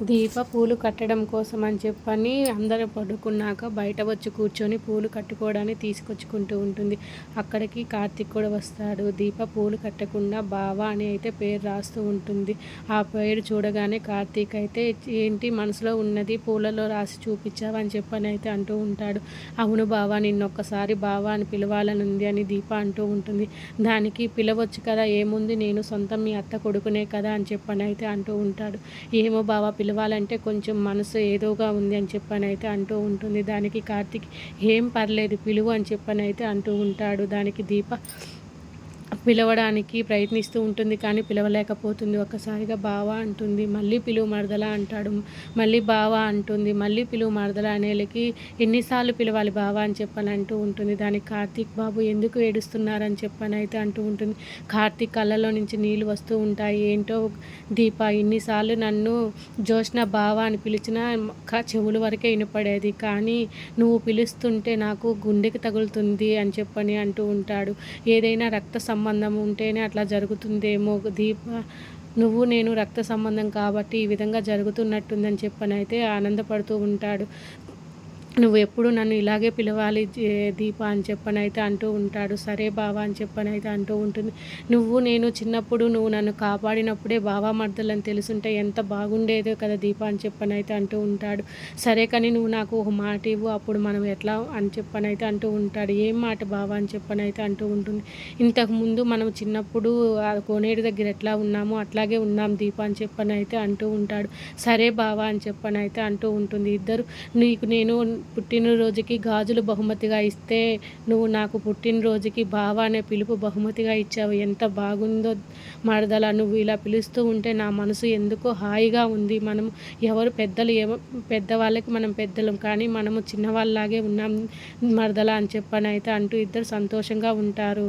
దీప పూలు కట్టడం కోసం అని చెప్పని అందరూ పడుకున్నాక బయట వచ్చి కూర్చొని పూలు కట్టుకోవడానికి తీసుకొచ్చుకుంటూ ఉంటుంది. అక్కడికి కార్తీక్ కూడా వస్తాడు. దీప పూలు కట్టకుండా బావ అని అయితే పేరు రాస్తూ ఉంటుంది. ఆ పేరు చూడగానే కార్తీక్ అయితే ఏంటి మనసులో ఉన్నది పూలలో రాసి చూపించావా అని చెప్పని అయితే అంటూ ఉంటాడు. అవును బావ, నిన్నొక్కసారి బావ అని పిలవాలని ఉంది అని దీప అంటూ ఉంటుంది. దానికి పిలవచ్చు కదా, ఏముంది, నేను సొంతం మీ అత్త కొడుకునే కదా అని చెప్పని అయితే అంటూ ఉంటాడు. ఏమో బావ, పిలవాలంటే కొంచెం మనసు ఏదోగా ఉంది అని చెప్పనైతే అంటూ ఉంటుంది. దానికి కార్తీక్ ఏం పర్లేదు పిలువు అని చెప్పనైతే అంటూ ఉంటాడు. దానికి దీప పిలవడానికి ప్రయత్నిస్తూ ఉంటుంది, కానీ పిలవలేకపోతుంది. ఒక్కసారిగా బావ అంటుంది, మళ్ళీ పిలువు మరదలా అంటాడు. మళ్ళీ బావ అంటుంది, మళ్ళీ పిలువు మరదలా అనేలకి ఎన్నిసార్లు పిలవాలి బావ అని చెప్పని అంటూ ఉంటుంది. దానికి కార్తీక్ బాబు ఎందుకు ఏడుస్తున్నారని చెప్పని అయితే అంటూ ఉంటుంది. కార్తీక్ కళ్ళలో నుంచి నీళ్ళు వస్తూ ఉంటాయి. ఏంటో దీప, ఇన్నిసార్లు నన్ను జోష్న బావ అని పిలిచినా చెవుల వరకే వినపడేది, కానీ నువ్వు పిలుస్తుంటే నాకు గుండెకి తగులుతుంది అని చెప్పని అంటూ ఉంటాడు. ఏదైనా రక్త సంబంధం ఉంటేనే అట్లా జరుగుతుందేమో దీప, నువ్వు నేను రక్త సంబంధం కాబట్టి ఈ విధంగా జరుగుతున్నట్టుందని చెప్పనైతే ఆనందపడుతూ ఉంటాడు. నువ్వు ఎప్పుడు నన్ను ఇలాగే పిలవాలి దీప అని చెప్పనైతే అంటూ ఉంటాడు. సరే బావా అని చెప్పనైతే అంటూ ఉంటుంది. నేను చిన్నప్పుడు నువ్వు నన్ను కాపాడినప్పుడే బావా మర్దలని తెలుసుంటే ఎంత బాగుండేదో కదా దీప అని చెప్పనైతే అంటూ ఉంటాడు. సరే కానీ నువ్వు నాకు ఒక మాట ఇవ్వు, అప్పుడు మనం ఎట్లా అని చెప్పనైతే అంటూ ఉంటాడు. ఏం మాట బావా అని చెప్పనైతే అంటూ ఉంటుంది. ఇంతకుముందు మనం చిన్నప్పుడు ఆ కోనేరు దగ్గర ఎట్లా ఉన్నామో అట్లాగే ఉన్నాం దీప అని చెప్పనైతే అంటూ ఉంటాడు. సరే బావా అని చెప్పనైతే అంటూ ఉంటుంది. ఇద్దరు నేను పుట్టినరోజుకి గాజులు బహుమతిగా ఇస్తే నువ్వు నాకు పుట్టినరోజుకి బావ అనే పిలుపు బహుమతిగా ఇచ్చావు. ఎంత బాగుందో మరదలా, నువ్వు ఇలా పిలుస్తూ ఉంటే నా మనసు ఎందుకో హాయిగా ఉంది. మనం ఎవరు పెద్దలు పెద్దవాళ్ళకి మనం పెద్దలం, కానీ మనము చిన్నవాళ్ళలాగే ఉన్నాం మరదలా అని చెప్పనైతే అంటూ ఇద్దరు సంతోషంగా ఉంటారు.